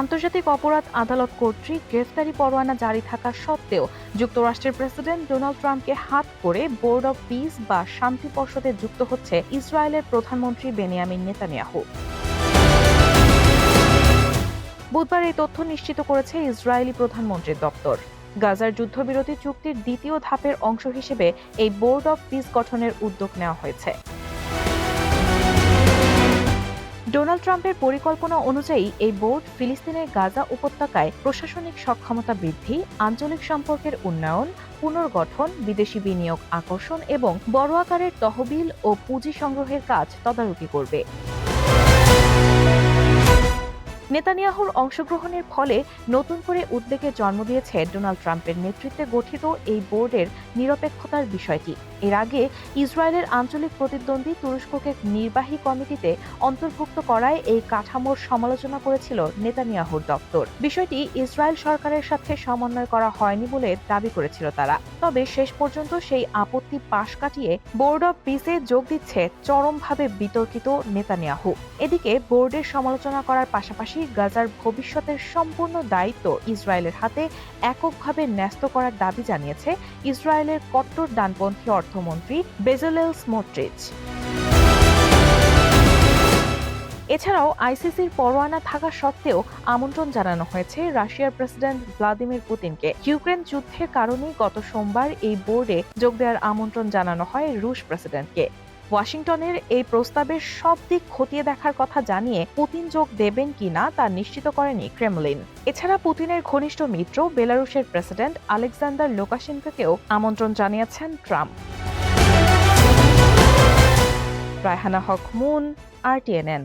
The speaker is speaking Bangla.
আন্তর্জাতিক অপরাধ আদালত কর্তৃক গ্রেফতারি পরোয়ানা জারি থাকা সত্ত্বেও যুক্তরাষ্ট্রের প্রেসিডেন্ট ডোনাল্ড ট্রাম্পকে হাত করে বোর্ড অব পিস বা শান্তি পর্ষদে যুক্ত হচ্ছে ইসরায়েলের প্রধানমন্ত্রী বেনিয়ামিন নেতানিয়াহু। বুধবার এই তথ্য নিশ্চিত করেছে ইসরায়েলি প্রধানমন্ত্রীর দপ্তর। গাজার যুদ্ধবিরতি চুক্তির দ্বিতীয় ধাপের অংশ হিসেবে এই বোর্ড অব পিস গঠনের উদ্যোগ নেওয়া হয়েছে। ডোনাল্ড ট্রাম্পের পরিকল্পনা অনুযায়ী এই বোর্ড ফিলিস্তিনের গাজা উপত্যকায় প্রশাসনিক সক্ষমতা বৃদ্ধি, আঞ্চলিক সম্পর্কের উন্নয়ন, পুনর্গঠন, বিদেশি বিনিয়োগ আকর্ষণ এবং বড় আকারের তহবিল ও পুঁজি সংগ্রহের কাজ তদারকি করবে। নেতানিয়াহুর অংশগ্রহণের ফলে নতুন করে উদ্বেগের জন্ম দিয়েছে ডোনাল্ড ট্রাম্পের নেতৃত্বে গঠিত এই বোর্ডের নিরপেক্ষতার বিষয়টি। এর আগে ইসরায়েলের আঞ্চলিক প্রতিদ্বন্দ্বী তুরস্ককে নির্বাহী কমিটিতে অন্তর্ভুক্ত করায় এই কাঠামোর সমালোচনা করেছিল নেতানিয়াহুর দপ্তর। বিষয়টি ইসরায়েল সরকারের সাথে সমন্বয় করা হয়নি বলে দাবি করেছিল তারা। তবে শেষ পর্যন্ত সেই আপত্তি পাশ কাটিয়ে বোর্ড অব পিসে যোগ দিচ্ছে চরমভাবে বিতর্কিত নেতানিয়াহু। এদিকে বোর্ডের সমালোচনা করার পাশাপাশি গাজার ভবিষ্যতের সম্পূর্ণ দায়িত্ব ইসরায়েলের হাতে এককভাবে ন্যস্ত করার দাবি জানিয়েছে ইসরায়েলের কট্টর ডানপন্থী অর্থমন্ত্রী বেজলেল স্মোট্রিচ। এছাড়াও আইসিসির পরোয়ানা থাকা সত্ত্বেও আমন্ত্রণ জানানো হয়েছে রাশিয়ার প্রেসিডেন্ট ভ্লাদিমির পুতিনকে। ইউক্রেন যুদ্ধের কারণেই গত সোমবার এই বোর্ডে যোগ দেওয়ার আমন্ত্রণ জানানো হয় রুশ প্রেসিডেন্টকে। ওয়াশিংটনের এই প্রস্তাবের সব দিক খতিয়ে দেখার কথা জানিয়ে পুতিন যোগ দেবেন কিনা তা নিশ্চিত করেনি ক্রেমলিন। এছাড়া পুতিনের ঘনিষ্ঠ মিত্র বেলারুশের প্রেসিডেন্ট আলেকজান্ডার লুকাশেনকোকেও আমন্ত্রণ জানিয়েছেন ট্রাম্প। রায়হানা হক মুন, RTNN।